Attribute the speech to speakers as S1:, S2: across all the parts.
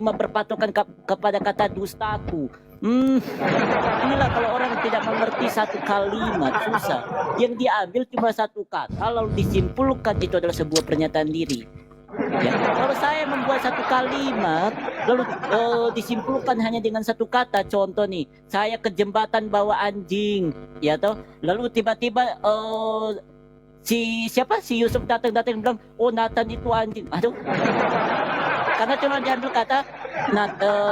S1: cuma berpatokan kepada kata dustaku. Inilah kalau orang tidak mengerti satu kalimat susah. Yang diambil cuma satu kata lalu disimpulkan itu adalah sebuah pernyataan diri. Ya, kalau saya membuat satu kalimat lalu disimpulkan hanya dengan satu kata, contoh nih, saya ke jembatan bawa anjing, ya toh, lalu tiba-tiba si Yusuf datang bilang, oh Nathan itu anjing. Aduh, karena cuma diambil kata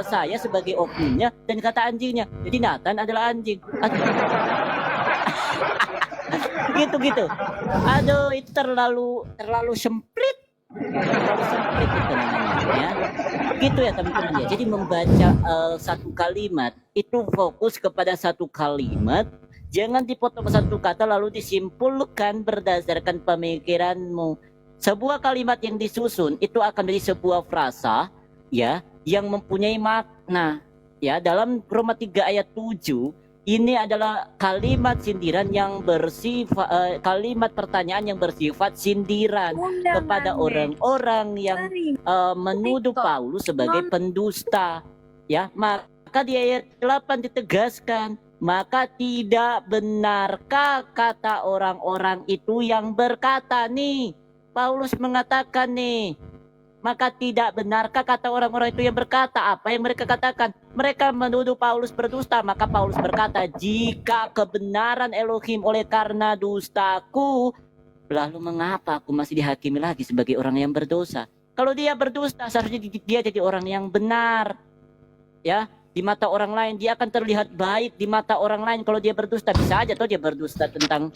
S1: saya sebagai oknumnya dan kata anjingnya, jadi Nathan adalah anjing. Aduh. gitu. Aduh, itu terlalu sempit. Terlalu sempit itu namanya, ya. Gitu ya teman-teman ya. Jadi membaca satu kalimat itu fokus kepada satu kalimat. Jangan dipotong satu kata lalu disimpulkan berdasarkan pemikiranmu. Sebuah kalimat yang disusun itu akan menjadi sebuah frasa, ya, yang mempunyai makna. Ya, dalam Roma 3 ayat 7 ini adalah kalimat sindiran yang bersifat kalimat pertanyaan yang bersifat sindiran kepada orang-orang yang menuduh Paulus sebagai pendusta. Ya, maka di ayat 8 ditegaskan, maka tidak benarkah kata orang-orang itu yang berkata nih. Paulus mengatakan nih, maka tidak benarkah kata orang-orang itu yang berkata? Apa yang mereka katakan? Mereka menuduh Paulus berdusta. Maka Paulus berkata, jika kebenaran Elohim oleh karena dustaku, lalu mengapa aku masih dihakimi lagi sebagai orang yang berdosa? Kalau dia berdusta, seharusnya dia jadi orang yang benar. Ya, di mata orang lain dia akan terlihat baik di mata orang lain. Kalau dia berdusta, bisa aja toh dia berdusta tentang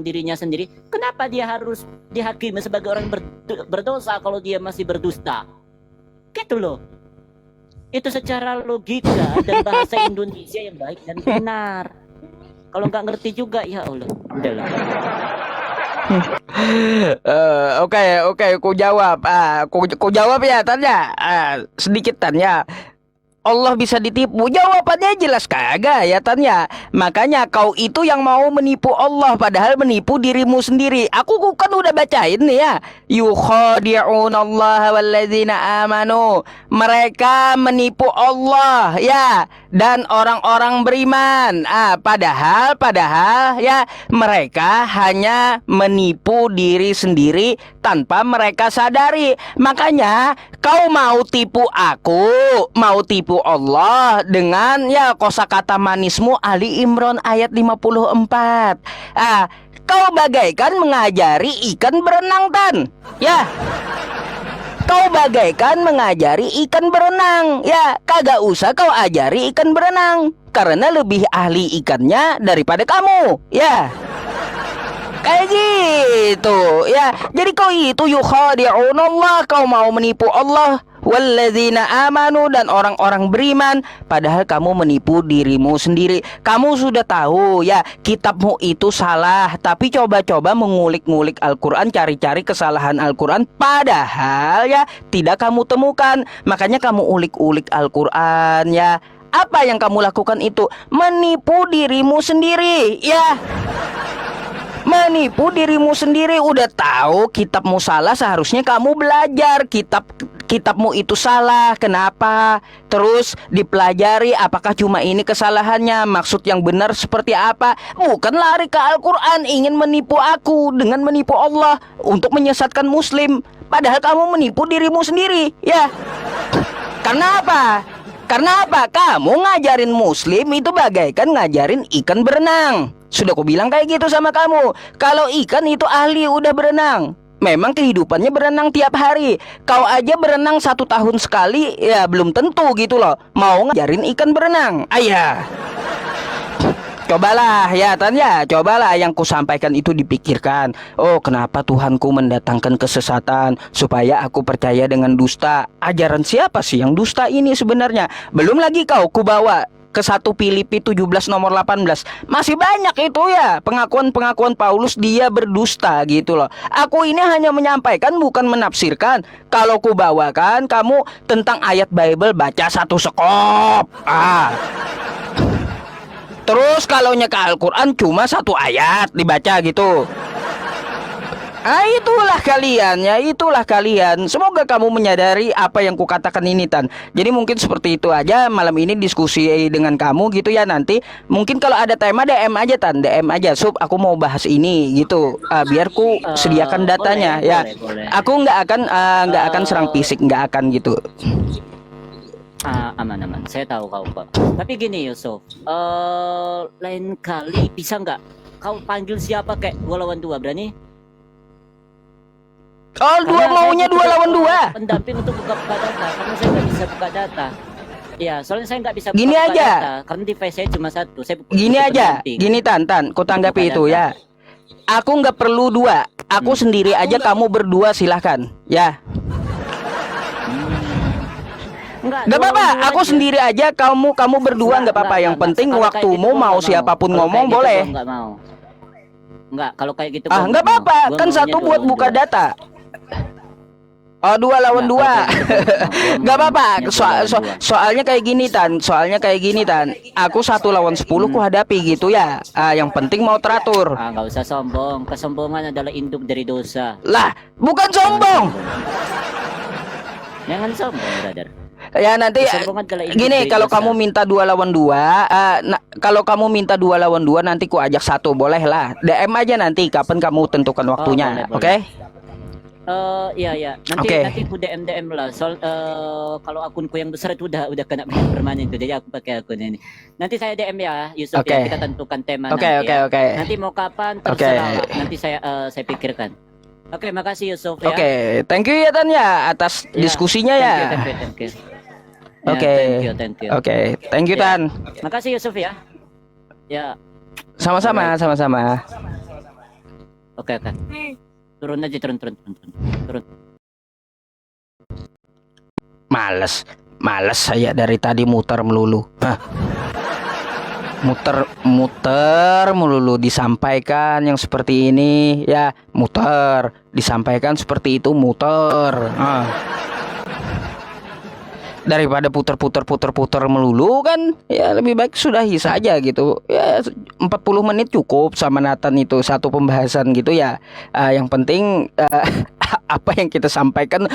S1: dirinya sendiri. Kenapa dia harus dihakimi sebagai orang berdosa kalau dia masih berdusta? Gitu loh. Itu secara logika dan bahasa Indonesia yang baik dan benar. Kalau nggak ngerti juga, ya Allah, udahlah.
S2: Oke, ku jawab. Ku jawab ya, tanya. Sedikit tanya. Allah bisa ditipu? Jawabannya jelas kagak ya, tanya. Makanya kau itu yang mau menipu Allah padahal menipu dirimu sendiri. Aku kan udah bacain nih ya. Yukhadi'unallaha walladzina amanu. Mereka menipu Allah ya dan orang-orang beriman. Padahal ya mereka hanya menipu diri sendiri tanpa mereka sadari. Makanya kau mau tipu aku, mau tipu Allah dengan ya kosakata manismu Ali Imran ayat 54. Kau bagaikan mengajari ikan berenang, Tan. Ya. Kau bagaikan mengajari ikan berenang. Ya, kagak usah kau ajari ikan berenang karena lebih ahli ikannya daripada kamu. Ya. Kayak gitu ya. Jadi kau itu yukhadi'unallah, kau mau menipu Allah walladzina amanu dan orang-orang beriman, padahal kamu menipu dirimu sendiri. Kamu sudah tahu ya kitabmu itu salah, tapi coba-coba mengulik-ngulik Al-Quran, cari-cari kesalahan Al-Quran, padahal ya tidak kamu temukan. Makanya kamu ulik-ulik Al-Quran ya. Apa yang kamu lakukan itu? Menipu dirimu sendiri ya. Menipu dirimu sendiri. Udah tahu kitabmu salah, seharusnya kamu belajar kitabmu itu salah. Kenapa? Terus dipelajari apakah cuma ini kesalahannya, maksud yang benar seperti apa. Bukan lari ke Al-Quran ingin menipu aku dengan menipu Allah untuk menyesatkan muslim, padahal kamu menipu dirimu sendiri ya. Karena apa? Kamu ngajarin muslim itu bagaikan ngajarin ikan berenang. Sudah aku bilang kayak gitu sama kamu. Kalau ikan itu ahli udah berenang, memang kehidupannya berenang tiap hari. Kau aja berenang 1 tahun sekali, ya belum tentu gitu loh mau ngajarin ikan berenang. Ayah, cobalah ya Tanya, cobalah yang kusampaikan itu dipikirkan. Oh, kenapa Tuhanku mendatangkan kesesatan supaya aku percaya dengan dusta? Ajaran siapa sih yang dusta ini sebenarnya? Belum lagi kau kubawa ke 1 Filipi 17 nomor 18. Masih banyak itu ya pengakuan-pengakuan Paulus dia berdusta gitu loh. Aku ini hanya menyampaikan bukan menafsirkan. Kalau ku bawakan kamu tentang ayat Bible baca 1 sekop. Terus kalau ke Al-Quran cuma 1 ayat dibaca gitu. Itulah kalian ya, itulah kalian. Semoga kamu menyadari apa yang kukatakan ini Tan. Jadi mungkin seperti itu aja malam ini diskusi dengan kamu gitu ya. Nanti mungkin kalau ada tema DM aja Tan, DM aja Sup, aku mau bahas ini gitu. Biar ku sediakan datanya
S1: Boleh,
S2: ya.
S1: boleh.
S2: Aku nggak akan serang fisik, nggak akan gitu.
S1: Aman. Saya tahu kau kok. Tapi gini Yusuf, lain kali bisa nggak kau panggil siapa kayak 2 lawan 2, berani?
S2: Oh, dua
S1: Karena
S2: maunya
S1: saya
S2: 2 lawan 2.
S1: pendamping untuk buka data, karena saya nggak bisa buka data. Iya, soalnya saya nggak bisa
S2: Gini
S1: buka
S2: aja.
S1: data, karena device saya cuma satu. Saya
S2: Gini
S1: butuh
S2: aja,
S1: pendamping.
S2: gini Tan, ku tanggapi
S1: Buka
S2: itu
S1: data.
S2: ya. Aku nggak perlu 2, aku sendiri aja, kamu berdua silahkan ya.
S1: Nggak
S2: Nggak apa-apa,
S1: dua
S2: aku
S1: aja.
S2: sendiri aja, kamu berdua nggak apa-apa. Yang penting
S1: Kalau kayak
S2: waktumu
S1: gitu gua
S2: mau
S1: nggak
S2: siapapun
S1: Kalau
S2: ngomong
S1: kayak gitu
S2: boleh.
S1: gua nggak mau. Nggak, kalau kayak gitu
S2: Ah,
S1: gua
S2: nggak
S1: mau.
S2: apa-apa,
S1: Gua
S2: kan
S1: maunya
S2: satu
S1: 2
S2: buat
S1: lawan
S2: buka
S1: 2.
S2: data. Oh, 2 lawan
S1: Nggak,
S2: 2.
S1: kalau kayak gitu gua nggak mau. Gua
S2: Nggak apa-apa,
S1: maunya 2 lawan 2.
S2: soalnya kayak gini Tan. Aku 1 lawan 10 ku hadapi gitu ya. Yang penting mau teratur.
S1: Nggak usah sombong. Kesombongan adalah induk dari dosa.
S2: Lah, bukan sombong.
S1: Jangan sombong, brother.
S2: Ya nanti
S1: Kesombongan adalah induk
S2: gini,
S1: dari
S2: kalau
S1: dosa.
S2: kamu minta 2 lawan 2, kalau kamu minta 2 lawan 2 nanti ku ajak 1, boleh lah. DM aja nanti kapan kamu tentukan waktunya,
S1: boleh,
S2: oke?
S1: Iya.
S2: Oke.
S1: Nanti ku DM lah. Soal kalau akunku yang besar itu udah kena ban permanen tuh. Jadi aku pakai akun ini. Nanti saya DM ya, Yusuf
S2: Oke.
S1: ya. Kita tentukan tema
S2: Oke,
S1: nanti ya.
S2: oke.
S1: Nanti mau kapan
S2: Oke.
S1: terserah lah. Nanti saya pikirkan. Oke, makasih Yusuf ya.
S2: Oke, thank you ya Tan ya atas
S1: Ya,
S2: diskusinya ya.
S1: Thank you. Ya,
S2: Oke.
S1: thank you.
S2: Oke, thank you
S1: Ya.
S2: Tan.
S1: Makasih Yusuf ya. Ya,
S2: Sama-sama, sama-sama.
S1: oke. Turun aja, turun.
S2: Males saya dari tadi muter melulu. Muter melulu, disampaikan yang seperti ini ya muter, disampaikan seperti itu muter. Daripada puter melulu kan ya lebih baik sudahi saja gitu ya. 40 menit cukup sama Nathan itu satu pembahasan gitu ya. Yang penting apa yang kita sampaikan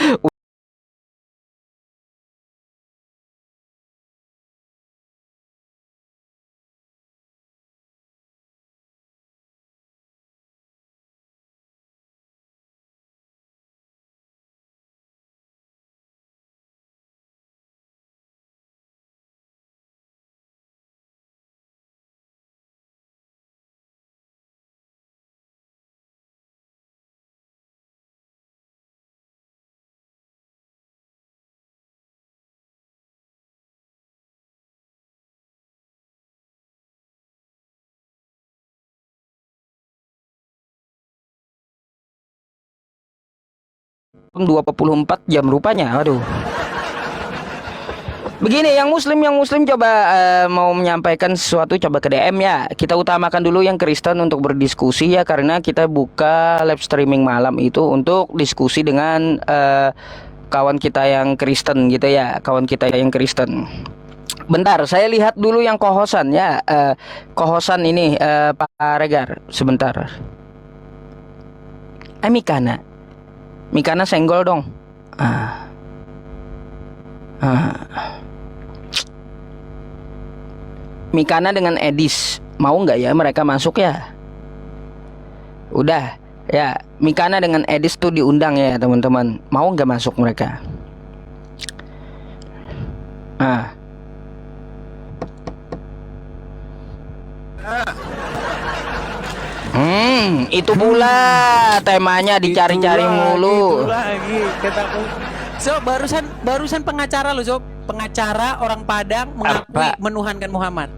S2: pun 24 jam rupanya. Waduh. Begini, yang muslim coba mau menyampaikan sesuatu coba ke DM ya. Kita utamakan dulu yang Kristen untuk berdiskusi ya, karena kita buka live streaming malam itu untuk diskusi dengan kawan kita yang Kristen gitu ya, kawan kita yang Kristen. Bentar, saya lihat dulu yang kohosan ya. Kohosan ini Pak Regar, sebentar. Mikana senggol dong. Mikana dengan Edis mau nggak ya mereka masuk ya? Udah ya, Mikana dengan Edis tuh diundang ya teman-teman. Mau nggak masuk mereka? Itu pula temanya dicari-cari mulu.
S3: Itu lagi kataku. So barusan pengacara lo, Sob. Pengacara orang Padang mengakui
S2: Apa?
S3: menuhankan Muhammad.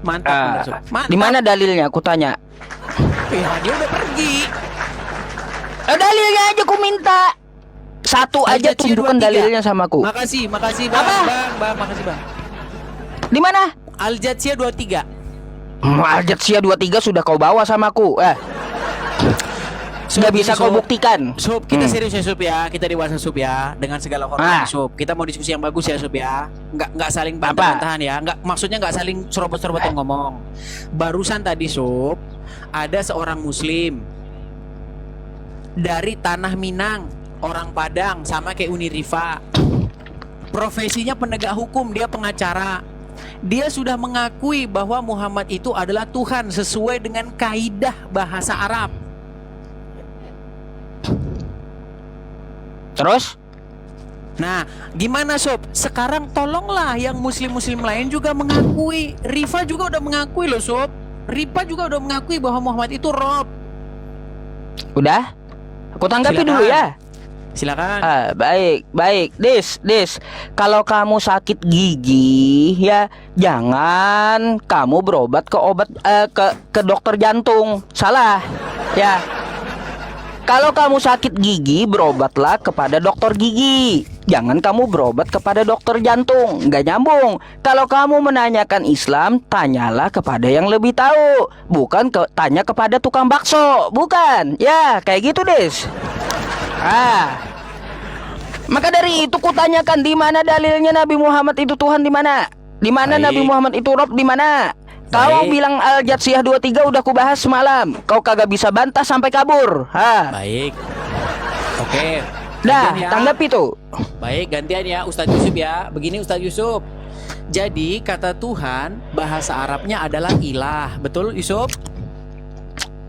S3: Mantap, bener, Sob. Mantap.
S2: Di mana dalilnya? Aku tanya.
S3: Ya, dia udah pergi.
S2: Dalilnya aja ku minta. Satu aja
S3: Al-Jazir
S2: tunjukkan
S3: 23.
S2: dalilnya sama aku.
S3: Makasih Bang.
S2: Apa?
S3: Bang, makasih Bang.
S2: Di mana?
S3: Al-Jazir 23.
S2: Al-Jazia 23 sudah kau bawa sama aku. Sudah bisa kau buktikan.
S3: Sob, kita serius ya, Sob ya. Kita dewasa, Sob ya. Dengan segala hormat,
S2: Ah.
S3: Sob. Kita mau diskusi yang bagus ya, Sob ya. Nggak saling
S2: Apa?
S3: bantah-bantahan ya. Maksudnya nggak saling serobot-serobotan ngomong. Barusan tadi, Sob, ada seorang muslim dari tanah Minang, orang Padang, sama kayak Uni Rifa. Profesinya penegak hukum, dia pengacara. Dia sudah mengakui bahwa Muhammad itu adalah Tuhan sesuai dengan kaidah bahasa Arab.
S2: Terus?
S3: Nah, gimana Sob? Sekarang tolonglah yang muslim-muslim lain juga mengakui. Rifa juga udah mengakui loh Sob. Rifa juga udah mengakui bahwa Muhammad itu Rob.
S2: Udah? Aku tanggapi
S3: Silakan.
S2: dulu ya.
S3: Silakan.
S2: Baik. Dis. Kalau kamu sakit gigi, ya jangan kamu berobat ke dokter jantung. Salah. Ya. Kalau kamu sakit gigi, berobatlah kepada dokter gigi. Jangan kamu berobat kepada dokter jantung. Nggak nyambung. Kalau kamu menanyakan Islam, tanyalah kepada yang lebih tahu. Bukan tanya kepada tukang bakso. Bukan. Ya, kayak gitu, Des. Maka dari itu kutanyakan, di mana dalilnya Nabi Muhammad itu Tuhan, di mana? Di mana
S3: Baik.
S2: Nabi Muhammad itu Rob, di mana? Kau
S3: Baik.
S2: bilang Al-Jatsiyah 23 udah kubahas semalam. Kau kagak bisa bantah sampai kabur.
S3: Baik. Oke.
S2: Dah,
S3: Gantian ya.
S2: tanggapi tuh.
S3: Baik, gantian ya Ustadz Yusuf ya. Begini Ustadz Yusuf. Jadi kata Tuhan bahasa Arabnya adalah ilah. Betul Yusuf?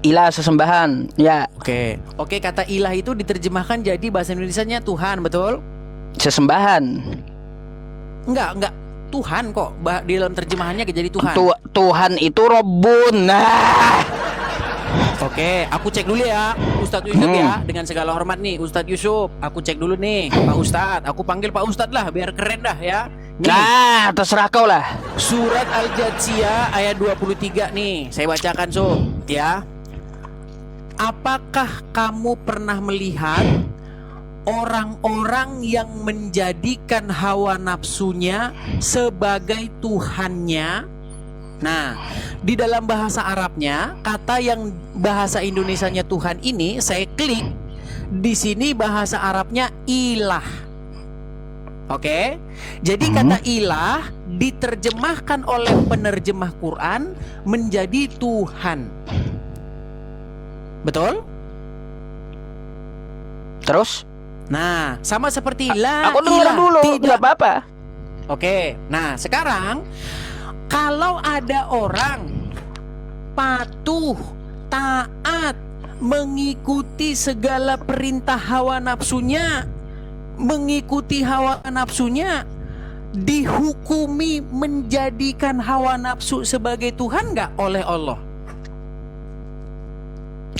S2: Ilah sesembahan. Ya,
S3: Oke, kata ilah itu diterjemahkan jadi bahasa Indonesianya Tuhan, betul?
S2: sesembahan.
S3: Enggak. Tuhan kok. Di dalam terjemahannya jadi Tuhan.
S2: Tuhan itu Rabbun. Nah.
S3: Oke, aku cek dulu ya Ustadz Yusuf ya. Dengan segala hormat nih Ustadz Yusuf, aku cek dulu nih Pak Ustadz. Aku panggil Pak Ustadz lah biar keren dah ya. Nih,
S2: Nah, terserah kau lah.
S3: Surat Al-Jatsiyah ayat 23 nih. Saya bacakan Sob ya. Apakah kamu pernah melihat orang-orang yang menjadikan hawa nafsunya sebagai Tuhannya? Nah, di dalam bahasa Arabnya, kata yang bahasa Indonesianya Tuhan ini saya klik. Di sini bahasa Arabnya ilah. Oke. Jadi kata ilah diterjemahkan oleh penerjemah Quran menjadi Tuhan. Betul?
S2: Terus?
S3: Nah, sama seperti la
S2: Aku denger
S3: ilah,
S2: dulu,
S3: tidak.
S2: nggak apa-apa.
S3: Oke, nah sekarang kalau ada orang patuh, taat, mengikuti segala perintah hawa nafsunya, mengikuti hawa nafsunya, dihukumi menjadikan hawa nafsu sebagai Tuhan nggak oleh Allah?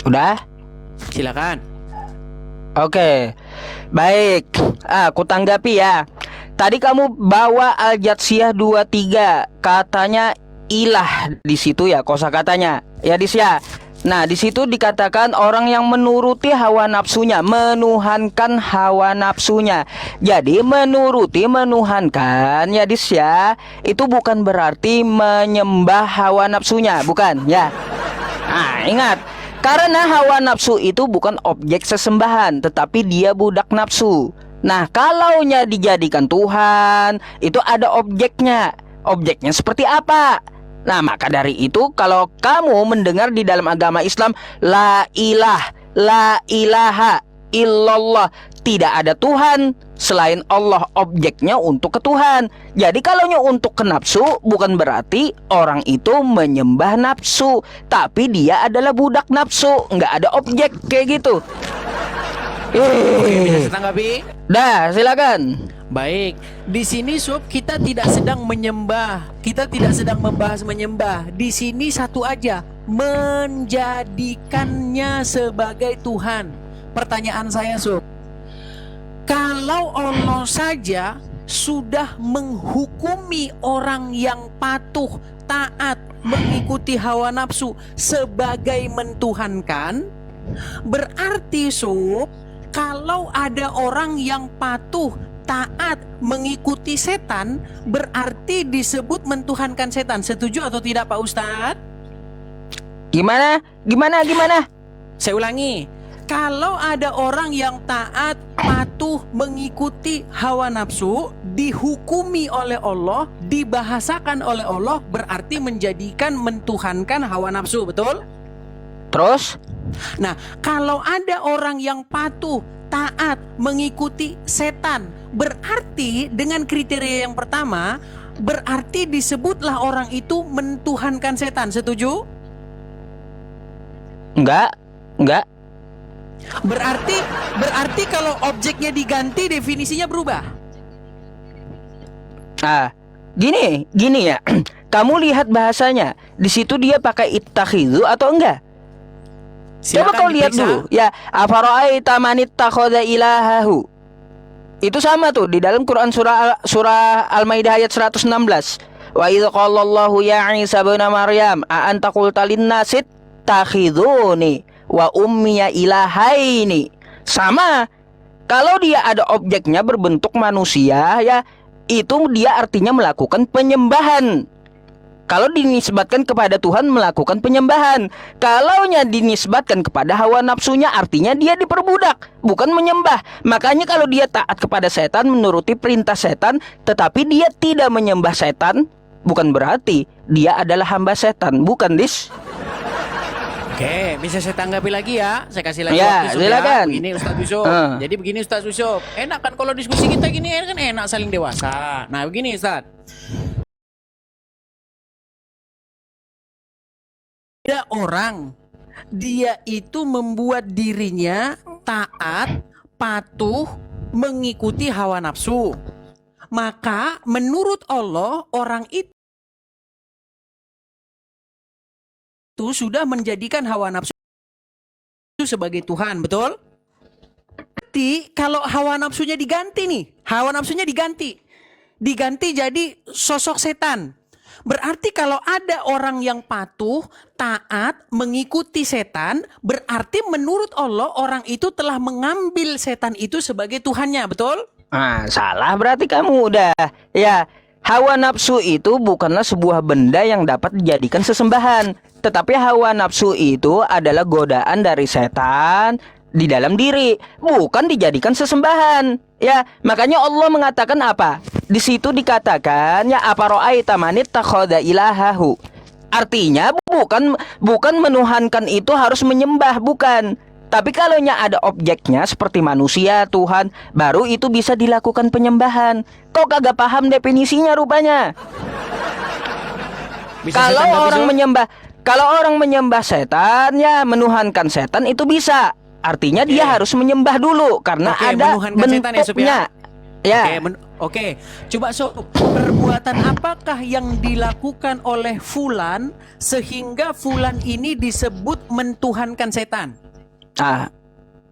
S2: Udah?
S3: Silakan.
S2: Oke. Baik. Aku tanggapi ya. Tadi kamu bawa Al-Jatsiyah 23, katanya ilah di situ ya kosakatanya. Ya, Dis ya. Nah, di situ dikatakan orang yang menuruti hawa nafsunya, menuhankan hawa nafsunya. Jadi menuruti, menuhankan ya, Dis ya, itu bukan berarti menyembah hawa nafsunya, bukan ya. Nah, ingat, karena hawa nafsu itu bukan objek sesembahan, tetapi dia budak nafsu. Nah, kalaunya dijadikan Tuhan, itu ada objeknya. Objeknya seperti apa? Nah, maka dari itu kalau kamu mendengar di dalam agama Islam la ilaha illallah, tidak ada Tuhan selain Allah, objeknya untuk ke Tuhan. Jadi kalaunya untuk ke nafsu, bukan berarti orang itu menyembah nafsu, tapi dia adalah budak nafsu, nggak ada objek kayak gitu.
S3: Oke, bisa tanggapi?
S2: Dah, silakan.
S3: Baik, di sini Sob kita tidak sedang menyembah, kita tidak sedang membahas menyembah. Di sini satu aja, menjadikannya sebagai Tuhan. Pertanyaan saya Sob, kalau Allah saja sudah menghukumi orang yang patuh, taat, mengikuti hawa nafsu sebagai mentuhankan, berarti Sob, kalau ada orang yang patuh, taat, mengikuti setan, berarti disebut mentuhankan setan. Setuju atau tidak Pak Ustadz?
S2: Gimana?
S3: Saya ulangi. Kalau ada orang yang taat, patuh, mengikuti hawa nafsu, dihukumi oleh Allah, dibahasakan oleh Allah, berarti menjadikan mentuhankan hawa nafsu, betul?
S2: Terus?
S3: Nah, kalau ada orang yang patuh, taat, mengikuti setan, berarti dengan kriteria yang pertama, berarti disebutlah orang itu mentuhankan setan. Setuju?
S2: Enggak.
S3: Berarti kalau objeknya diganti, definisinya berubah.
S2: Gini ya. Kamu lihat bahasanya. Di situ dia pakai ittakhidhu atau enggak? Coba kau lihat dulu ya, afara'aita man ittakhadha ilahahu. Itu sama tuh di dalam Quran surah Al-Maidah ayat 116. Wa idz qala Allahu ya Isa ibn Maryam a anta qulta lin-nasi takhiduni wa ummiya ilahaini. Sama. Kalau dia ada objeknya berbentuk manusia ya, itu dia artinya melakukan penyembahan. Kalau dinisbatkan kepada Tuhan melakukan penyembahan. Kalaunya dinisbatkan kepada hawa nafsunya artinya dia diperbudak, bukan menyembah. Makanya kalau dia taat kepada setan, menuruti perintah setan, tetapi dia tidak menyembah setan, bukan berarti dia adalah hamba setan, bukan dis.
S3: Oke, bisa saya tanggapi lagi ya. Saya kasih lagi
S2: Ya,
S3: waktu
S2: silakan.
S3: Begini Ustaz Yusuf. Jadi begini Ustaz Yusuf. Enak kan kalau diskusi kita gini kan enak, saling dewasa. Nah, begini Ustaz. Ada orang, dia itu membuat dirinya taat, patuh, mengikuti hawa nafsu. Maka menurut Allah, orang itu sudah menjadikan hawa nafsu sebagai Tuhan, betul? Berarti kalau hawa nafsunya diganti nih, hawa nafsunya diganti jadi sosok setan. Berarti kalau ada orang yang patuh, taat, mengikuti setan, berarti menurut Allah orang itu telah mengambil setan itu sebagai Tuhannya, betul?
S2: Salah berarti kamu udah. Ya, hawa nafsu itu bukanlah sebuah benda yang dapat dijadikan sesembahan. Tetapi hawa nafsu itu adalah godaan dari setan di dalam diri, bukan dijadikan sesembahan. Ya, makanya Allah mengatakan apa? Di situ dikatakan ya afara'aita man ittakhadha ilahahu. Artinya bukan menuhankan itu harus menyembah, bukan. Tapi kalaunya ada objeknya seperti manusia, Tuhan, baru itu bisa dilakukan penyembahan. Kok kagak paham definisinya rupanya? Kalau orang menyembah setan, ya menuhankan setan itu bisa. Artinya dia harus menyembah dulu karena ada bentuknya.
S3: Oke, coba perbuatan apakah yang dilakukan oleh fulan sehingga fulan ini disebut mentuhankan setan?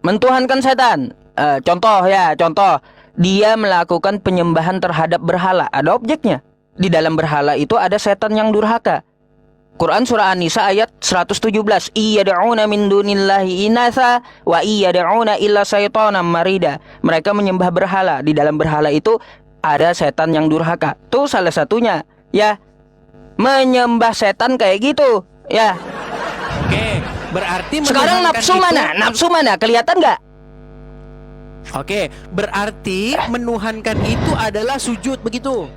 S2: Mentuhankan setan. Contoh, dia melakukan penyembahan terhadap berhala. Ada objeknya. Di dalam berhala itu ada setan yang durhaka. Quran surah An-Nisa ayat 117. Iyad'una min dunillahi inatha wa iyad'una illa syaitanan marida. Mereka menyembah berhala. Di dalam berhala itu ada setan yang durhaka. Tuh salah satunya. Ya, menyembah setan kayak gitu. Ya.
S3: Oke, berarti
S2: sekarang nafsu mana? Kelihatan nggak?
S3: Oke, berarti menuhankan itu adalah sujud, begitu?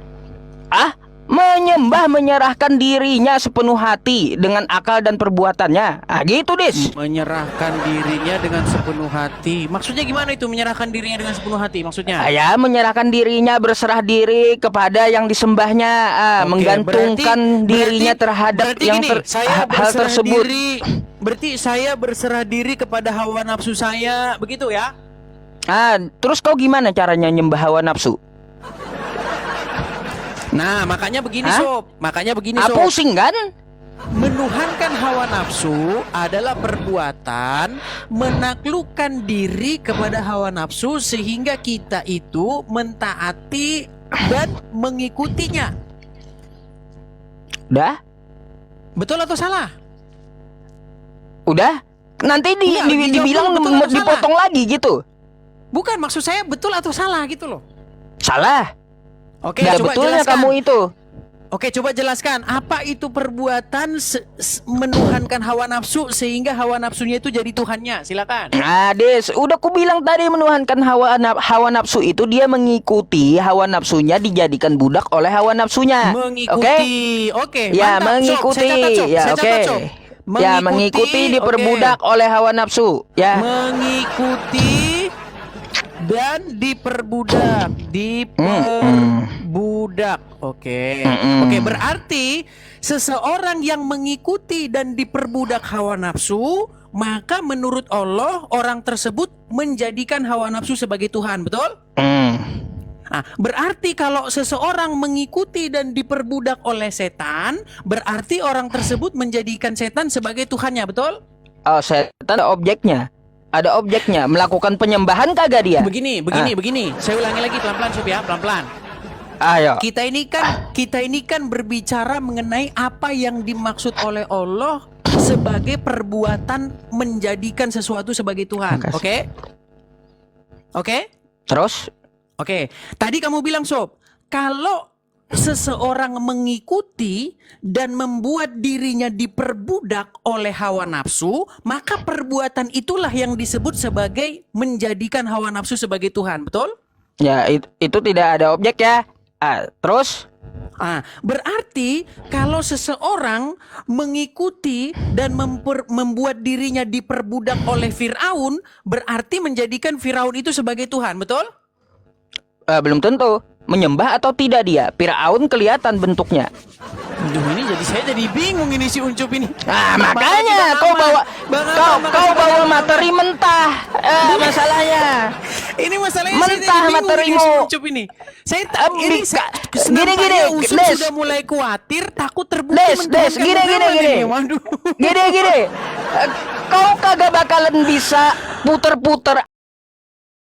S2: Menyembah, menyerahkan dirinya sepenuh hati dengan akal dan perbuatannya. Gitu dis.
S3: Menyerahkan dirinya dengan sepenuh hati. Maksudnya gimana itu menyerahkan dirinya dengan sepenuh hati? Maksudnya?
S2: Ya, menyerahkan dirinya, berserah diri kepada yang disembahnya, menggantungkan dirinya terhadap yang hal tersebut.
S3: Berarti saya berserah diri kepada hawa nafsu saya, begitu ya?
S2: Terus kau gimana caranya nyembah hawa nafsu?
S3: Nah, makanya begini Sob.
S2: Pusing kan?
S3: Menuhankan hawa nafsu adalah perbuatan menaklukkan diri kepada hawa nafsu sehingga kita itu mentaati dan mengikutinya.
S2: Udah?
S3: Betul atau salah?
S2: Udah? Nanti dibilang dipotong lagi gitu.
S3: Bukan, maksud saya betul atau salah gitu loh.
S2: Salah.
S3: Oke,
S2: coba betulnya jelaskan. Kamu itu.
S3: Oke, coba jelaskan apa itu perbuatan menuhankan hawa nafsu sehingga hawa nafsunya itu jadi Tuhannya. Silakan.
S2: Des, udah ku bilang tadi menuhankan hawa nafsu itu dia mengikuti hawa nafsunya, dijadikan budak oleh hawa nafsunya.
S3: Mengikuti. Oke.
S2: Ya, mengikuti. Ya, oke. Ya, mengikuti diperbudak oleh hawa nafsu. Ya.
S3: Mengikuti dan diperbudak. Oke. Oke, berarti seseorang yang mengikuti dan diperbudak hawa nafsu, maka menurut Allah orang tersebut menjadikan hawa nafsu sebagai Tuhan, betul? Nah, berarti kalau seseorang mengikuti dan diperbudak oleh setan, berarti orang tersebut menjadikan setan sebagai Tuhannya, betul?
S2: Oh, setan ada objeknya. Ada objeknya. Melakukan penyembahan kagak dia?
S3: Begini. Saya ulangi lagi pelan-pelan Sob ya, pelan-pelan.
S2: Ayo.
S3: Kita ini kan berbicara mengenai apa yang dimaksud oleh Allah sebagai perbuatan menjadikan sesuatu sebagai Tuhan. Oke?
S2: Terus?
S3: Oke, tadi kamu bilang Sob, kalau seseorang mengikuti dan membuat dirinya diperbudak oleh hawa nafsu, maka perbuatan itulah yang disebut sebagai menjadikan hawa nafsu sebagai Tuhan, betul?
S2: Ya, itu tidak ada objek ya. Terus?
S3: Berarti kalau seseorang mengikuti dan membuat dirinya diperbudak oleh Firaun, berarti menjadikan Firaun itu sebagai Tuhan, betul?
S2: Belum tentu. Menyembah atau tidak dia? Firaun kelihatan bentuknya.
S3: Aduh, ini saya jadi bingung ini si Uncup ini.
S2: Makanya kau bawa materi mentah. Masalahnya.
S3: Ini masalahnya
S2: mentah materimu.
S3: Si Uncup ini. Saya
S2: gini,
S3: sudah mulai khawatir, takut terbukti
S2: gini. Gini. Kau kagak bakalan bisa puter-puter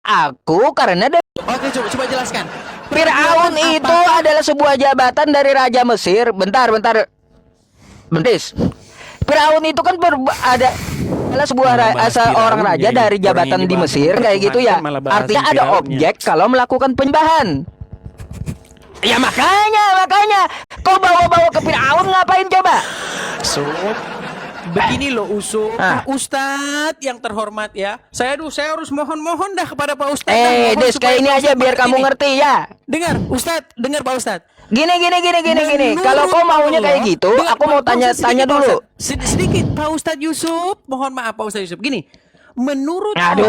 S2: aku karena
S3: Oke, coba jelaskan.
S2: Firaun itu adalah sebuah jabatan dari Raja Mesir. Bentar. Firaun itu kan adalah seorang raja dari jabatan di Mesir kayak gitu ya. Artinya ada objek kalau melakukan penyembahan. Ya makanya kau bawa ke Firaun ngapain coba?
S3: Begini loh Pak Ustadz yang terhormat ya. Saya harus mohon dah kepada Pak Ustadz.
S2: Des kayak ini aja biar kamu ngerti ya.
S3: Dengar Pak Ustadz.
S2: Gini. Kalau kau maunya kayak gitu, aku mau tanya dulu.
S3: Sedikit Pak Ustadz Yusuf. Mohon maaf Pak Ustadz Yusuf. Gini. Menurut
S2: ayo.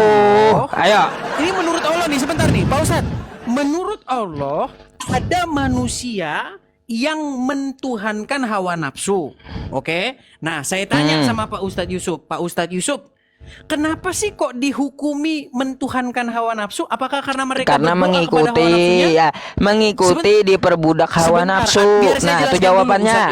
S3: Ini menurut Allah nih, sebentar nih Pak Ustadz. Menurut Allah ada manusia yang mentuhankan hawa nafsu. Oke. Nah, saya tanya sama Pak Ustadz Yusuf. Pak Ustadz Yusuf, kenapa sih kok dihukumi mentuhankan hawa nafsu? Apakah karena mereka
S2: mengikuti diperbudak hawa nafsu? Nah, itu jawabannya.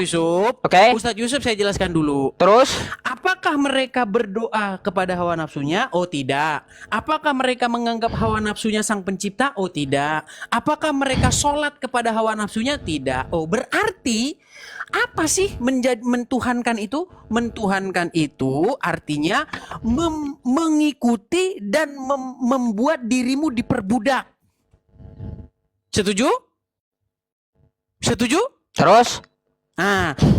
S3: Oke. Ustadz Yusuf saya jelaskan dulu.
S2: Terus,
S3: apakah mereka berdoa kepada hawa nafsunya? Oh, tidak. Apakah mereka menganggap hawa nafsunya sang pencipta? Oh, tidak. Apakah mereka sholat kepada hawa nafsunya? Tidak. Oh, berarti apa sih mentuhankan itu? Mentuhankan itu artinya mengikuti dan membuat dirimu diperbudak. Setuju?
S2: terus?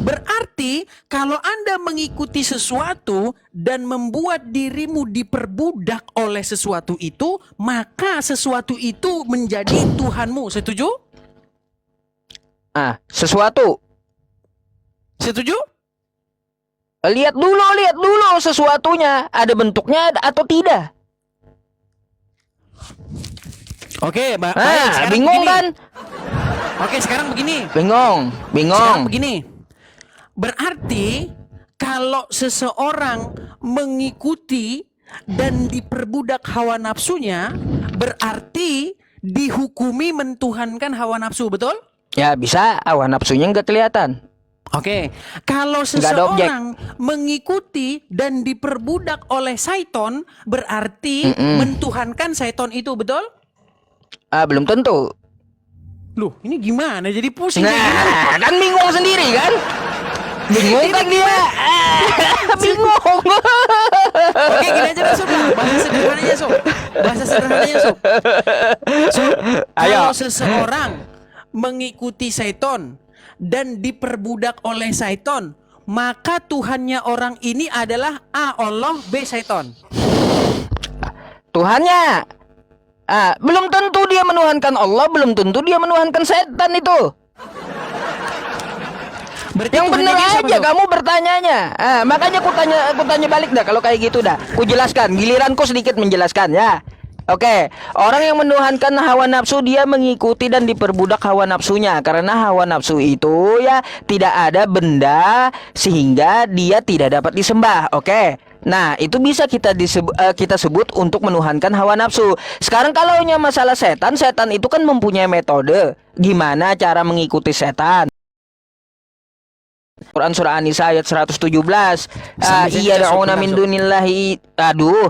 S3: Berarti kalau Anda mengikuti sesuatu dan membuat dirimu diperbudak oleh sesuatu itu, maka sesuatu itu menjadi Tuhanmu. Setuju? Setuju?
S2: Lihat dulu sesuatunya, ada bentuknya atau tidak.
S3: Oke,
S2: bingung begini. Kan?
S3: Oke, sekarang begini.
S2: Bingung.
S3: Sekarang begini. Berarti kalau seseorang mengikuti dan diperbudak hawa nafsunya, berarti dihukumi mentuhankan hawa nafsu, betul?
S2: Ya, bisa hawa nafsunya nggak kelihatan.
S3: Oke, kalau seseorang mengikuti dan diperbudak oleh syaiton, berarti mentuhankan syaiton itu, betul?
S2: Belum tentu.
S3: Loh, ini gimana? Jadi pusing.
S2: Kan bingung sendiri kan? Bingung kan dia? Bingung.
S3: Oke, gini aja Sob. Bahasa sederhananya Sob. Kalau seseorang mengikuti syaiton dan diperbudak oleh syaiton, maka Tuhannya orang ini adalah A. Allah, B. syaiton.
S2: Tuhannya belum tentu dia menuhankan Allah, belum tentu dia menuhankan setan itu.
S3: Berarti
S2: Yang
S3: Tuhannya
S2: bener
S3: dia siapa,
S2: aja
S3: Sob?
S2: kamu bertanyanya. Makanya aku tanya balik dah kalau kayak gitu dah. Ku jelaskan, giliranku sedikit menjelaskan ya. Oke, orang yang menuhankan hawa nafsu dia mengikuti dan diperbudak hawa nafsunya karena hawa nafsu itu ya tidak ada benda sehingga dia tidak dapat disembah. Oke. Nah, itu bisa kita sebut untuk menuhankan hawa nafsu. Sekarang kalaunya masalah setan, setan itu kan mempunyai metode gimana cara mengikuti setan. Quran surah An-Nisa ayat 117.
S3: Sampai saya
S2: Iya
S3: ngecas,
S2: da'una
S3: Sob,
S2: min
S3: bentar, Sob.
S2: dunillahi. Aduh.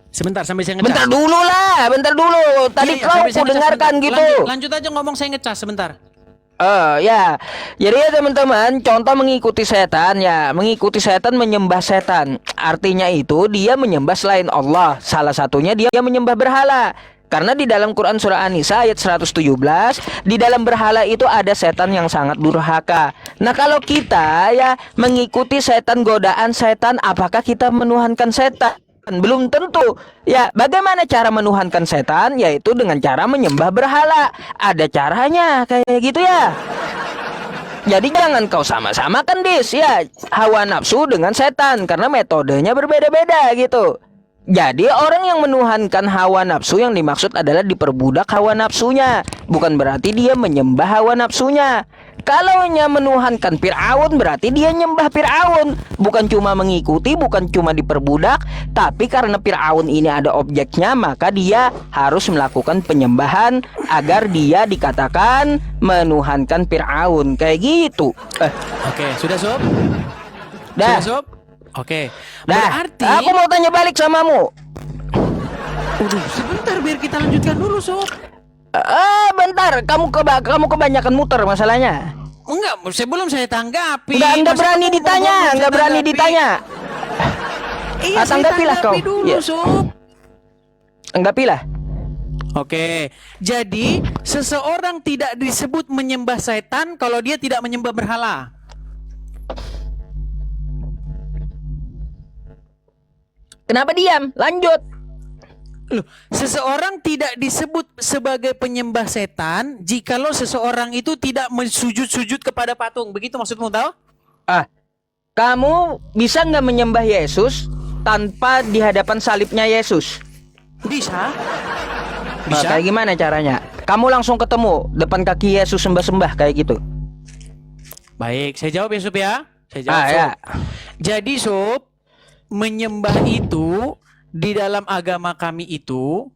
S3: Sebentar sampai saya ngecas.
S2: Bentar dulu. Tadi
S3: Iya,
S2: kau
S3: sampai saya
S2: ku
S3: ngecas
S2: dengarkan
S3: sebentar.
S2: gitu.
S3: Lanjut aja ngomong, saya ngecas sebentar.
S2: Ya. Jadi ya teman-teman, contoh mengikuti setan ya, mengikuti setan menyembah setan. Artinya itu dia menyembah selain Allah. Salah satunya dia menyembah berhala. Karena di dalam Quran surah An-Nisa ayat 117, di dalam berhala itu ada setan yang sangat durhaka. Nah, kalau kita ya mengikuti setan, godaan setan, apakah kita menuhankan setan? Belum tentu. Ya, bagaimana cara menuhankan setan? Yaitu dengan cara menyembah berhala. Ada caranya kayak gitu ya. Jadi jangan kau sama-samakan ya hawa nafsu dengan setan karena metodenya berbeda-beda gitu. Jadi orang yang menuhankan hawa nafsu yang dimaksud adalah diperbudak hawa nafsunya, bukan berarti dia menyembah hawa nafsunya. Kalaunya menuhankan Fir'aun berarti dia nyembah Fir'aun, bukan cuma mengikuti, bukan cuma diperbudak, tapi karena Fir'aun ini ada objeknya maka dia harus melakukan penyembahan agar dia dikatakan menuhankan Fir'aun kayak gitu.
S3: Oke, sudah Sob?
S2: Dah.
S3: Sudah Sob? Oke.
S2: Dah,
S3: Berarti
S2: aku mau tanya balik samamu.
S3: sebentar biar kita lanjutkan dulu, Sob.
S2: Bentar, kamu kebanyakan muter masalahnya.
S3: Enggak, sebelum saya tanggapi.
S2: Enggak
S3: Masa
S2: berani
S3: kamu
S2: ditanya,
S3: ngomong,
S2: enggak
S3: saya
S2: berani
S3: tanggapi?
S2: ditanya.
S3: Iya, saya
S2: Tanggapilah kau.
S3: tanggapi dulu,
S2: Iya.
S3: Sob.
S2: Anggapilah.
S3: Oke, jadi seseorang tidak disebut menyembah setan kalau dia tidak menyembah berhala.
S2: Kenapa diam? Lanjut.
S3: Loh, seseorang tidak disebut sebagai penyembah setan jikalau seseorang itu tidak mensujud-sujud kepada patung. Begitu maksudmu, tahu?
S2: Kamu bisa nggak menyembah Yesus tanpa di hadapan salibnya Yesus?
S3: Bisa.
S2: Kayak gimana caranya? Kamu langsung ketemu depan kaki Yesus sembah-sembah kayak gitu.
S3: Baik, saya jawab ya, Sob ya. Saya jawab,
S2: Ya.
S3: Sob. Jadi, Sob, menyembah itu di dalam agama kami itu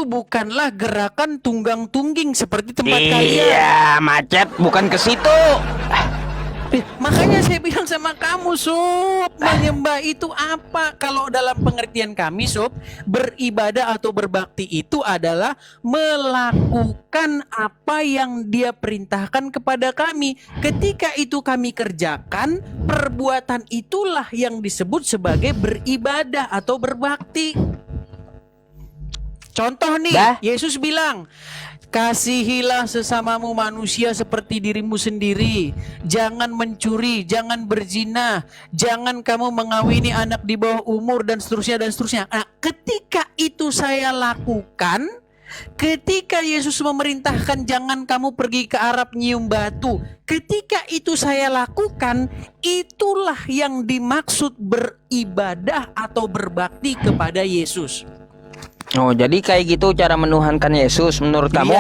S3: bukanlah gerakan tunggang-tungging seperti tempat kalian.
S2: Iya, macet bukan ke situ.
S3: Makanya saya bilang sama kamu, Sob, menyembah itu apa? Kalau dalam pengertian kami, Sob, beribadah atau berbakti itu adalah melakukan apa yang dia perintahkan kepada kami. Ketika itu kami kerjakan, perbuatan itulah yang disebut sebagai beribadah atau berbakti. Contoh nih,
S2: Dah.
S3: Yesus bilang, kasihilah sesamamu manusia seperti dirimu sendiri. Jangan mencuri, jangan berzina, jangan kamu mengawini anak di bawah umur dan seterusnya dan seterusnya. Nah, ketika itu saya lakukan, ketika Yesus memerintahkan jangan kamu pergi ke Arab nyium batu, ketika itu saya lakukan, itulah yang dimaksud beribadah atau berbakti kepada Yesus.
S2: Oh, jadi kayak gitu cara menuhankan Yesus menurut kamu?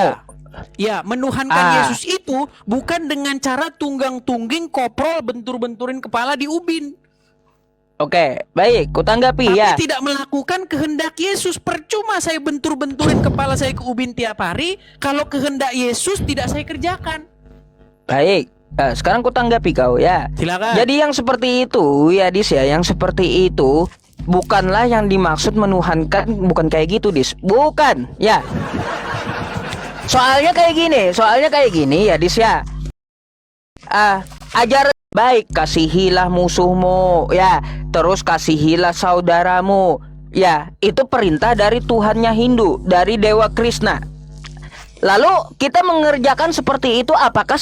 S3: Ya, menuhankan Yesus itu bukan dengan cara tunggang-tungging koprol bentur-benturin kepala di ubin.
S2: Oke, baik, kutanggapi
S3: Tapi
S2: ya.
S3: tidak melakukan kehendak Yesus. Percuma saya bentur-benturin kepala saya ke ubin tiap hari kalau kehendak Yesus tidak saya kerjakan.
S2: Baik, sekarang kutanggapi kau ya.
S3: Silakan.
S2: Jadi yang seperti itu ya Dis ya, yang seperti itu bukanlah yang dimaksud menuhankan, bukan kayak gitu Dis. Bukan, ya. Soalnya kayak gini ya Dis ya. Ajar baik, kasihilah musuhmu ya, terus kasihilah saudaramu. Ya, itu perintah dari Tuhannya Hindu, dari Dewa Krishna. Lalu kita mengerjakan seperti itu, apakah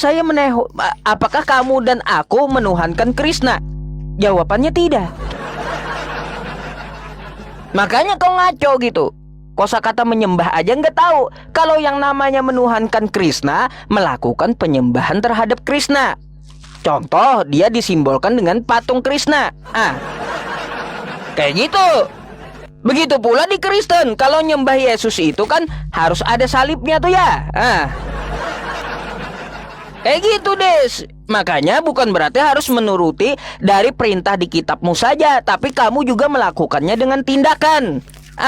S2: kamu dan aku menuhankan Krishna? Jawabannya tidak. Makanya kau ngaco gitu. Kosakata menyembah aja nggak tahu. Kalau yang namanya menuhankan Krishna, melakukan penyembahan terhadap Krishna. Contoh, dia disimbolkan dengan patung Krishna. Kayak gitu. Begitu pula di Kristen, kalau nyembah Yesus itu kan harus ada salibnya tuh ya. Kayak gitu, Des. Makanya bukan berarti harus menuruti dari perintah di kitabmu saja, tapi kamu juga melakukannya dengan tindakan.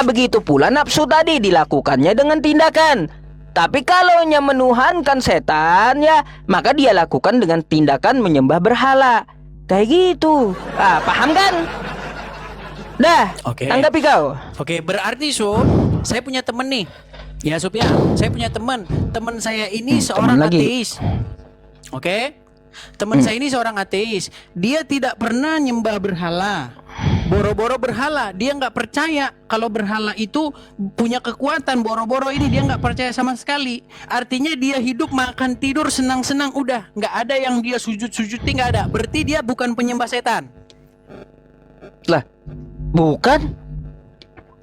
S2: Begitu pula nafsu tadi dilakukannya dengan tindakan. Tapi kalau menuhankan setan ya, maka dia lakukan dengan tindakan menyembah berhala. Kayak gitu. Paham kan? Dah,
S3: Oke.
S2: tanggapi kau.
S3: Oke, berarti Sob, saya punya temen nih. Ya Sob ya, saya punya teman. Teman saya ini seorang
S2: teman lagi.
S3: ateis. Oke? Teman saya ini seorang ateis. Dia tidak pernah nyembah berhala. Boro-boro berhala, dia nggak percaya kalau berhala itu punya kekuatan. Boro-boro ini dia nggak percaya sama sekali. Artinya dia hidup makan tidur senang-senang udah, nggak ada yang dia sujud-sujud, nggak ada. Berarti dia bukan penyembah setan.
S2: Lah, bukan.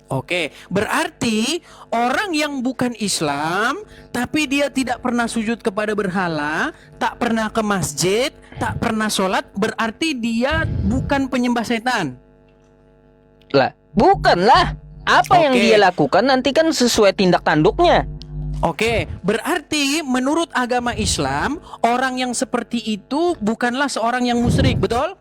S3: Oke, berarti orang yang bukan Islam tapi dia tidak pernah sujud kepada berhala, tak pernah ke masjid, tak pernah sholat, berarti dia bukan penyembah setan.
S2: Lah, bukanlah. Apa yang
S3: Oke.
S2: dia lakukan nanti kan sesuai tindak tanduknya.
S3: Oke, berarti menurut agama Islam orang yang seperti itu bukanlah seorang yang musyrik, betul?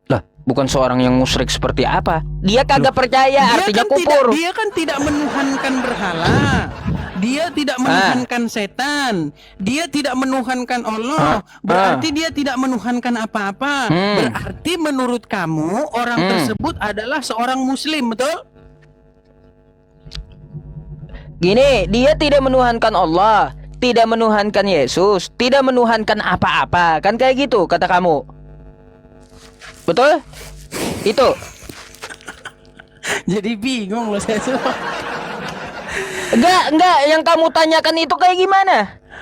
S2: Lah, bukan seorang yang musyrik seperti apa? Dia kagak percaya, artinya kufur.
S3: Dia kan tidak menuhankan berhala. Dia tidak menuhankan setan. Dia tidak menuhankan Allah. Berarti dia tidak menuhankan apa-apa. Berarti menurut kamu orang tersebut adalah seorang muslim, betul?
S2: Gini, dia tidak menuhankan Allah, tidak menuhankan Yesus, tidak menuhankan apa-apa. Kan kayak gitu kata kamu. Betul? Itu.
S3: Jadi bingung loh saya.
S2: Enggak, yang kamu tanyakan itu kayak gimana?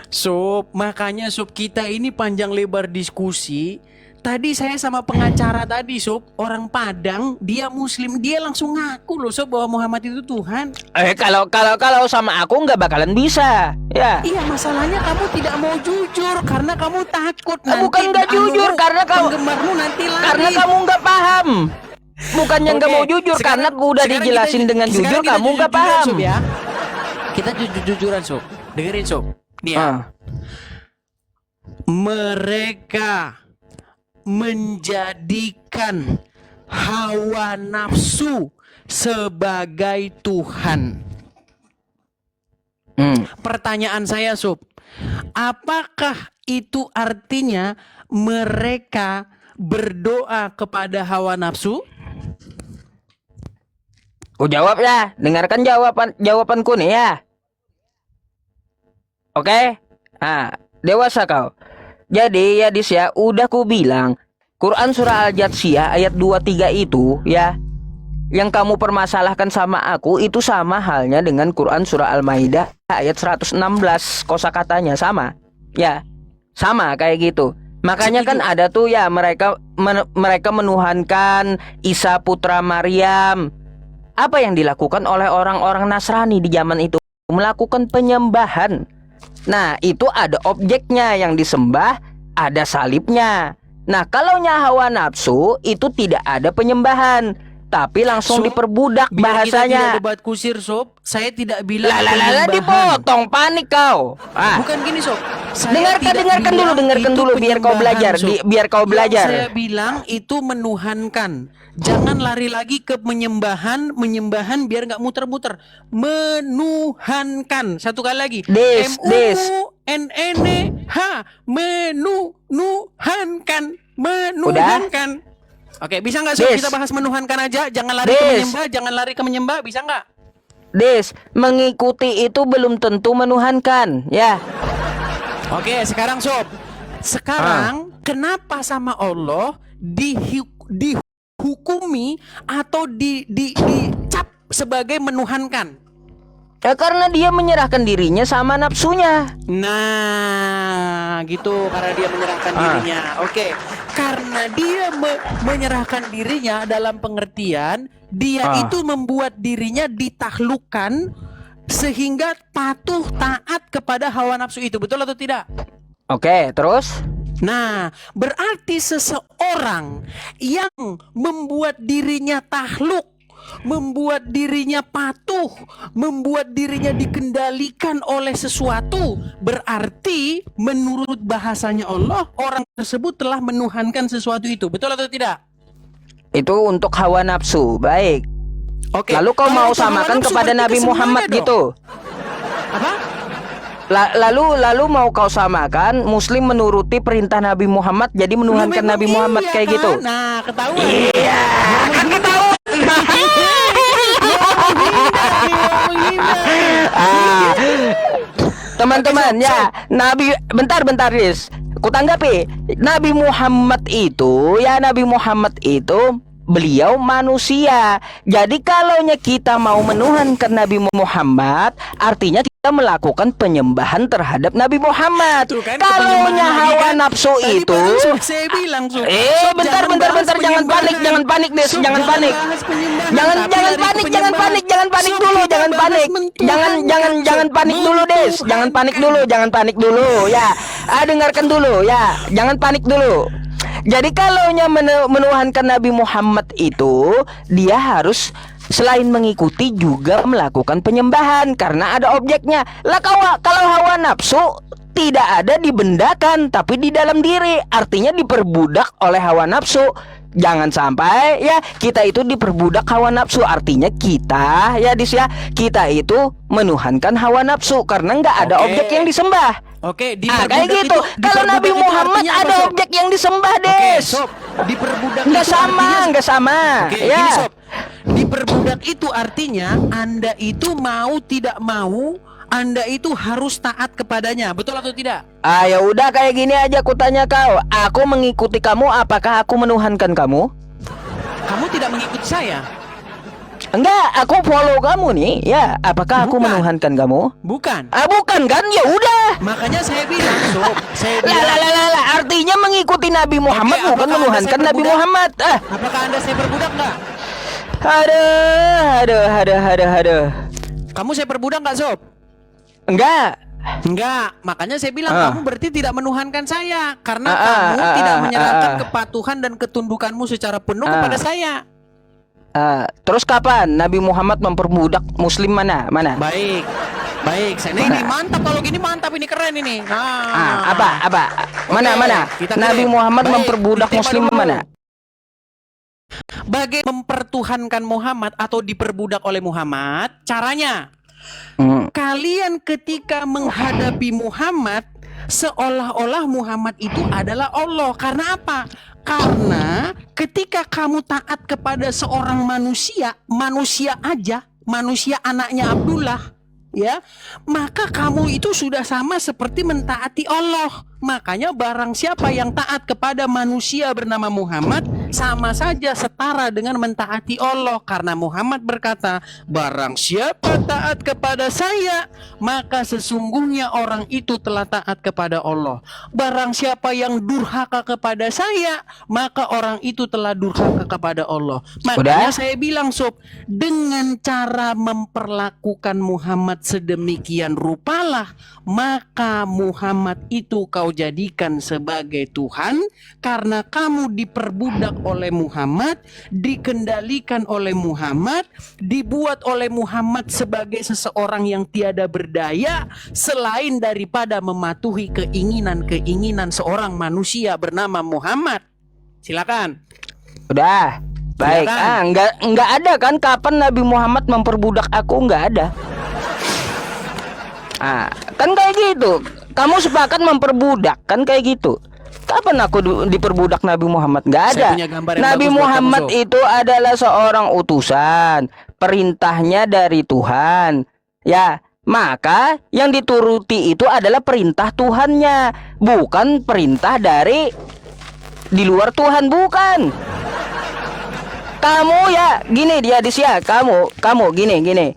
S3: Sob, makanya Sob, kita ini panjang lebar diskusi. Tadi saya sama pengacara tadi Sob, orang Padang, dia muslim, dia langsung ngaku loh Sob bahwa Muhammad itu Tuhan.
S2: Kalau sama aku nggak bakalan bisa. Ya.
S3: Iya, masalahnya kamu tidak mau jujur karena kamu takut nanti
S2: Bukan nggak jujur, karena kamu
S3: penggemarmu nanti lari.
S2: Karena kamu nggak paham. Bukannya nggak
S3: Oke,
S2: mau jujur,
S3: sekarang-
S2: karena aku udah
S3: sekarang
S2: dijelasin
S3: kita-
S2: dengan
S3: sekarang
S2: jujur,
S3: kita
S2: kamu nggak
S3: jujur-jujuran,
S2: paham.
S3: Sob, ya. Kita jujur-jujuran Sob. Dengerin Sob. Nih ya. Mereka menjadikan hawa nafsu sebagai Tuhan. Pertanyaan saya Sob, apakah itu artinya mereka berdoa kepada hawa nafsu?
S2: Ku jawab ya, dengarkan jawabanku nih ya. Oke? Dewasa kau. Jadi ya Dis ya, udah ku bilang, Quran surah Al-Jathiyah ayat 23 itu ya, yang kamu permasalahkan sama aku itu sama halnya dengan Quran surah Al-Maidah ayat 116, kosakatanya sama. Ya, sama kayak gitu. Makanya kan ada tuh ya, mereka menuhankan Isa putra Maryam. Apa yang dilakukan oleh orang-orang Nasrani di zaman itu? Melakukan penyembahan. Nah, itu ada objeknya yang disembah, ada salibnya. Nah, kalau hawa nafsu itu tidak ada penyembahan, tapi langsung
S3: Sob,
S2: diperbudak
S3: biar kita tidak
S2: bahasanya.
S3: debat kusir Sob, saya tidak bilang
S2: Lah
S3: penyembahan.
S2: dipotong, panik kau.
S3: Bukan gini Sob. Saya
S2: Dengarkan
S3: tidak bilang
S2: dengarkan
S3: itu
S2: dulu biar kau
S3: penyembahan,
S2: belajar,
S3: Sob.
S2: biar kau belajar.
S3: Yang saya bilang itu menuhankan. Jangan lari lagi ke menyembahan biar nggak muter-muter. Menuhankan. Satu kali lagi.
S2: Des.
S3: M-U-N-N-H. Menuhankan. Menuhankan. Oke, bisa nggak Sob
S2: Des.
S3: kita bahas menuhankan aja? Jangan lari ke
S2: Des.
S3: menyembah, jangan lari ke menyembah, bisa nggak?
S2: Des, mengikuti itu belum tentu menuhankan, ya.
S3: Oke, sekarang Sob. Sekarang kenapa sama Allah dihukumi atau dicap sebagai menuhankan?
S2: Ya karena dia menyerahkan dirinya sama nafsunya.
S3: Nah, gitu, karena dia menyerahkan dirinya. Oke, karena dia menyerahkan dirinya dalam pengertian dia itu membuat dirinya ditaklukkan sehingga patuh taat kepada hawa nafsu itu, betul atau tidak?
S2: Oke, terus?
S3: Nah, berarti seseorang yang membuat dirinya takluk, membuat dirinya patuh, membuat dirinya dikendalikan oleh sesuatu, berarti menurut bahasanya Allah, orang tersebut telah menuhankan sesuatu itu. Betul atau tidak?
S2: Itu untuk hawa nafsu. Baik.
S3: Oke.
S2: Lalu kau
S3: Kalau
S2: mau
S3: itu hawa
S2: samakan
S3: nafsu,
S2: kepada
S3: berarti
S2: Nabi
S3: kesemuanya
S2: Muhammad
S3: dong.
S2: gitu.
S3: Apa?
S2: Lalu mau kau samakan Muslim menuruti perintah Nabi Muhammad jadi menuhankan
S3: Lu memang
S2: Nabi Muhammad
S3: iya
S2: kayak
S3: kan?
S2: gitu.
S3: Nah, ketahuan.
S2: Iya, kan ketahuan. Ah, teman-teman ya, Nabi bentar Riz. Kutanggapi, Nabi Muhammad itu beliau manusia. Jadi kalaunya kita mau menuhankan Nabi Muhammad, artinya kita melakukan penyembahan terhadap Nabi Muhammad.
S3: Tuh kan,
S2: Kalaunya
S3: penyembahan
S2: hawa
S3: lagi kan?
S2: nafsu
S3: Tadi
S2: itu,
S3: baru saya bilang, Sob. Sob,
S2: bentar,
S3: bahas
S2: jangan panik,
S3: penyembahan.
S2: jangan panik, Des,
S3: Sob,
S2: jangan panik.
S3: bahas penyembahan,
S2: Jangan
S3: tapi
S2: jangan
S3: dari
S2: panik,
S3: penyembahan.
S2: jangan panik
S3: Sob,
S2: dulu,
S3: kita
S2: jangan
S3: bahas
S2: panik.
S3: mentuhankan,
S2: Jangan
S3: Sob.
S2: panik dulu, Des. Jangan panik dulu ya. Dengarkan dulu ya. Jangan panik dulu. Jadi kalaunya menuhankan Nabi Muhammad itu, dia harus selain mengikuti juga melakukan penyembahan karena ada objeknya. Lah kalau hawa nafsu tidak ada dibendakan tapi di dalam diri, artinya diperbudak oleh hawa nafsu. Jangan sampai ya kita itu diperbudak hawa nafsu, artinya kita ya Dis ya, kita itu menuhankan hawa nafsu karena nggak ada
S3: Oke.
S2: objek yang disembah.
S3: Oke,
S2: Kayak gitu. Kalau Nabi Muhammad ada objek yang disembah,
S3: Oke,
S2: Des.
S3: Sob. Diperbudak
S2: Nggak
S3: itu
S2: sama,
S3: artinya-
S2: nggak sama.
S3: Oke,
S2: Ya.
S3: gini, Sob. Diperbudak itu artinya Anda itu mau tidak mau, Anda itu harus taat kepadanya. Betul atau tidak?
S2: Ya udah kayak gini aja aku tanya kau. Aku mengikuti kamu, apakah aku menuhankan kamu?
S3: Kamu tidak mengikuti saya.
S2: Enggak, aku follow kamu nih. Ya, apakah aku
S3: Bukan.
S2: menuhankan kamu?
S3: Bukan.
S2: Bukan kan? Ya udah.
S3: Makanya saya bilang, Sob. Saya bilang,
S2: Lah, artinya mengikuti Nabi Muhammad
S3: Oke,
S2: bukan
S3: apakah
S2: menuhankan
S3: Anda saya
S2: Nabi
S3: berbudak?
S2: Muhammad.
S3: apakah Anda saya perbudak nggak?
S2: Aduh.
S3: Kamu saya perbudak nggak, Sob?
S2: Enggak.
S3: Enggak, makanya saya bilang kamu berarti tidak menuhankan saya karena
S2: Ah,
S3: kamu
S2: ah,
S3: tidak
S2: ah,
S3: menyerahkan
S2: ah.
S3: kepatuhan dan ketundukanmu secara penuh
S2: Ah.
S3: kepada saya.
S2: Terus kapan Nabi Muhammad memperbudak Muslim mana?
S3: Baik, baik. Saya ini mantap kalau gini, mantap ini, keren ini.
S2: Apa? Mana?
S3: kita
S2: Nabi
S3: clear.
S2: Muhammad
S3: Baik,
S2: memperbudak
S3: tema
S2: Muslim
S3: dulu.
S2: mana?
S3: Bagaimana mempertuhankan Muhammad atau diperbudak oleh Muhammad? Caranya, kalian ketika menghadapi Muhammad seolah-olah Muhammad itu adalah Allah. Karena apa? Karena ketika kamu taat kepada seorang manusia aja, manusia anaknya Abdullah, ya, maka kamu itu sudah sama seperti mentaati Allah. Makanya barang siapa yang taat kepada manusia bernama Muhammad, sama saja setara dengan mentaati Allah. Karena Muhammad berkata, barang siapa taat kepada saya, maka sesungguhnya orang itu telah taat kepada Allah. Barang siapa yang durhaka kepada saya, maka orang itu telah durhaka kepada Allah. Makanya saya bilang, Sob, dengan cara memperlakukan Muhammad sedemikian rupalah, maka Muhammad itu kau jadikan sebagai Tuhan, karena kamu diperbudak oleh Muhammad, dikendalikan oleh Muhammad, dibuat oleh Muhammad sebagai seseorang yang tiada berdaya selain daripada mematuhi keinginan seorang manusia bernama Muhammad. Silakan.
S2: Udah. Baik.
S3: Silakan.
S2: Enggak ada kan kapan Nabi Muhammad memperbudak aku, enggak ada. Kan kayak gitu. Kamu sepakat memperbudak kan kayak gitu. Kapan aku diperbudak Nabi Muhammad? Enggak ada.
S3: Saya punya gambar yang
S2: Nabi
S3: bagus buat
S2: Muhammad
S3: kamu, Sob.
S2: itu adalah seorang utusan, perintahnya dari Tuhan. Ya, maka yang dituruti itu adalah perintah Tuhannya, bukan perintah dari di luar Tuhan, bukan. Kamu ya, gini dia ya, kamu gini.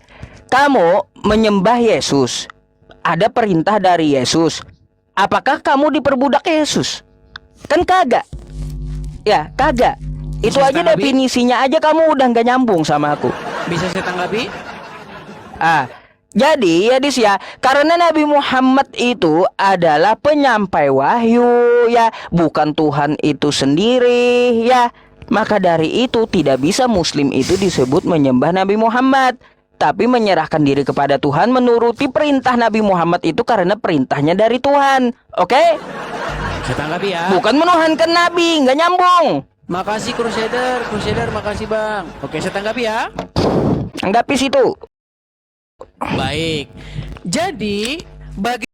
S2: Kamu menyembah Yesus. Ada perintah dari Yesus. Apakah kamu diperbudak Yesus? Kan kagak. Ya, kagak. Itu
S3: Bisa
S2: aja
S3: tanggapi?
S2: definisinya aja kamu udah nggak nyambung sama aku.
S3: Bisa saya tanggapi?
S2: Jadi ya Dis ya, karena Nabi Muhammad itu adalah penyampai wahyu ya, bukan Tuhan itu sendiri ya. Maka dari itu tidak bisa muslim itu disebut menyembah Nabi Muhammad, tapi menyerahkan diri kepada Tuhan, menuruti perintah Nabi Muhammad itu karena perintahnya dari Tuhan. Oke?
S3: Saya tanggapi ya.
S2: Bukan menuhankan Nabi, nggak nyambung.
S3: Makasih Crusader, makasih Bang. Oke, saya tanggapi ya.
S2: Anggapi situ.
S3: Baik. Jadi bagi